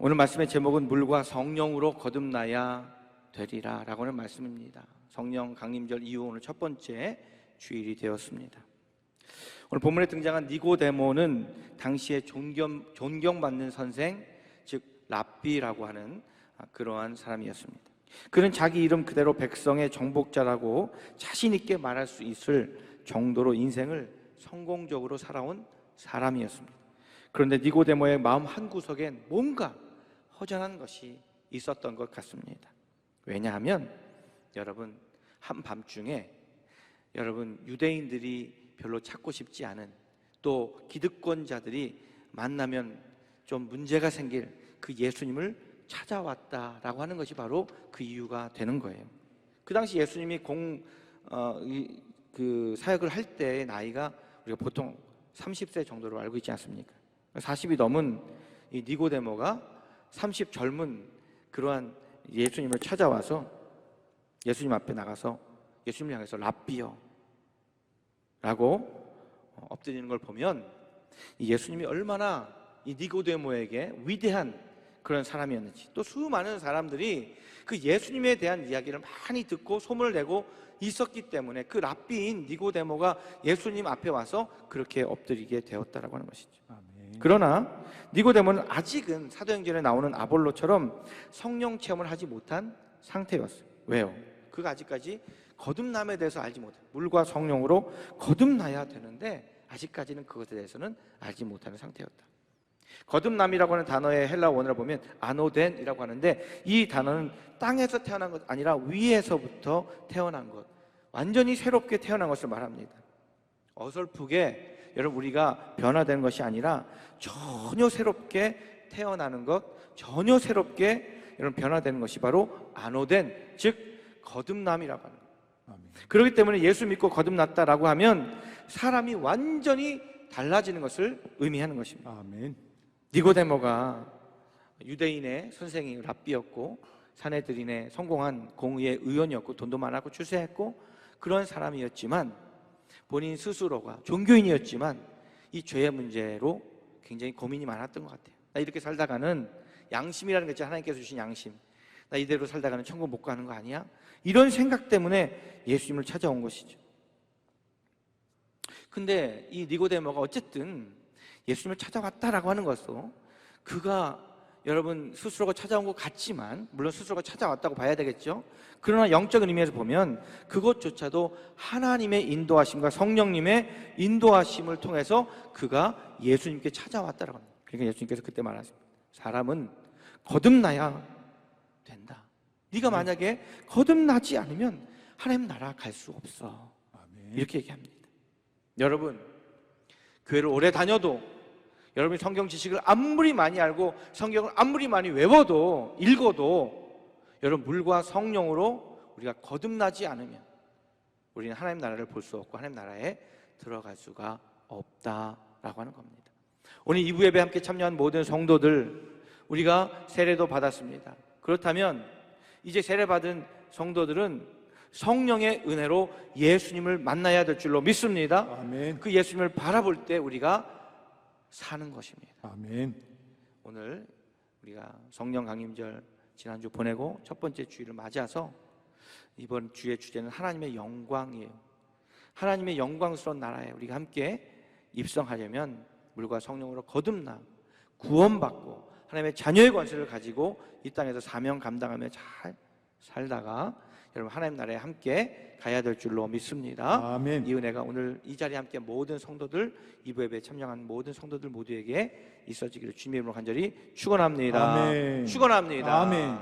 오늘 말씀의 제목은 물과 성령으로 거듭나야 되리라 라고 하는 말씀입니다. 성령 강림절 이후 오늘 첫 번째 주일이 되었습니다. 오늘 본문에 등장한 니고데모는 당시에 존경받는 선생, 즉 랍비라고 하는 그러한 사람이었습니다. 그는 자기 이름 그대로 백성의 정복자라고 자신 있게 말할 수 있을 정도로 인생을 성공적으로 살아온 사람이었습니다. 그런데 니고데모의 마음 한구석엔 뭔가 허전한 것이 있었던 것 같습니다. 왜냐하면 여러분, 한밤중에 여러분 유대인들이 별로 찾고 싶지 않은, 또 기득권자들이 만나면 좀 문제가 생길 그 예수님을 찾아왔다라고 하는 것이 바로 그 이유가 되는 거예요. 그 당시 예수님이 사역을 할 때의 나이가 우리가 보통 30세 정도로 알고 있지 않습니까? 40이 넘은 이 니고데모가 30 젊은 그러한 예수님을 찾아와서 예수님 앞에 나가서 예수님을 향해서 랍비요 라고 엎드리는 걸 보면 이 예수님이 얼마나 이 니고데모에게 위대한 그런 사람이었는지, 또 수많은 사람들이 그 예수님에 대한 이야기를 많이 듣고 소문을 내고 있었기 때문에 그 랍비인 니고데모가 예수님 앞에 와서 그렇게 엎드리게 되었다라고 하는 것이죠. 아멘. 그러나 니고데모는 아직은 사도행전에 나오는 아볼로처럼 성령 체험을 하지 못한 상태였어요. 왜요? 그가 아직까지 거듭남에 대해서 알지 못해요. 물과 성령으로 거듭나야 되는데 아직까지는 그것에 대해서는 알지 못하는 상태였다. 거듭남이라고 하는 단어의 헬라 원어를 보면 아노덴이라고 하는데, 이 단어는 땅에서 태어난 것 아니라 위에서부터 태어난 것, 완전히 새롭게 태어난 것을 말합니다. 어설프게 여러분 우리가 변화되는 것이 아니라 전혀 새롭게 태어나는 것, 전혀 새롭게 여러분 변화되는 것이 바로 아노덴, 즉 거듭남이라고 하는 거예요. 그렇기 때문에 예수 믿고 거듭났다라고 하면 사람이 완전히 달라지는 것을 의미하는 것입니다. 아멘. 니고데모가 유대인의 선생이 랍비였고 사내들인의 성공한 공의의 의원이었고 돈도 많았고 추세했고 그런 사람이었지만, 본인 스스로가 종교인이었지만 이 죄의 문제로 굉장히 고민이 많았던 것 같아요. 나 이렇게 살다가는, 양심이라는 게 있잖아요. 하나님께서 주신 양심, 나 이대로 살다가는 천국 못 가는 거 아니야? 이런 생각 때문에 예수님을 찾아온 것이죠. 근데 이 니고데모가 어쨌든 예수님을 찾아왔다라고 하는 것도, 그가 여러분 스스로가 찾아온 것 같지만, 물론 스스로가 찾아왔다고 봐야 되겠죠. 그러나 영적인 의미에서 보면 그것조차도 하나님의 인도하심과 성령님의 인도하심을 통해서 그가 예수님께 찾아왔다라고 합니다. 그러니까 예수님께서 그때 말하십니다. 사람은 거듭나야 된다. 네가 만약에 거듭나지 않으면 하나님 나라 갈 수 없어. 이렇게 얘기합니다. 여러분, 교회를 오래 다녀도, 여러분이 성경 지식을 아무리 많이 알고 성경을 아무리 많이 외워도, 읽어도, 여러분 물과 성령으로 우리가 거듭나지 않으면 우리는 하나님 나라를 볼 수 없고 하나님 나라에 들어갈 수가 없다라고 하는 겁니다. 오늘 2부 예배 함께 참여한 모든 성도들, 우리가 세례도 받았습니다. 그렇다면 이제 세례받은 성도들은 성령의 은혜로 예수님을 만나야 될 줄로 믿습니다. 아멘. 그 예수님을 바라볼 때 우리가 사는 것입니다. 아멘. 오늘 우리가 성령 강림절 지난주 보내고 첫 번째 주일을 맞이해서 이번 주의 주제는 하나님의 영광이에요. 하나님의 영광스러운 나라에 우리가 함께 입성하려면 물과 성령으로 거듭나 구원받고 하나님의 자녀의 권세를 가지고 이 땅에서 사명 감당하며 잘 살다가 여러분 하나님 나라에 함께 가야 될 줄로 믿습니다. 아멘. 이 은혜가 오늘 이 자리에 함께 모든 성도들, 2부 예배에 참여한 모든 성도들 모두에게 있어지기를 주님의 이름으로 간절히 축원합니다. 아멘. 축원합니다. 아멘.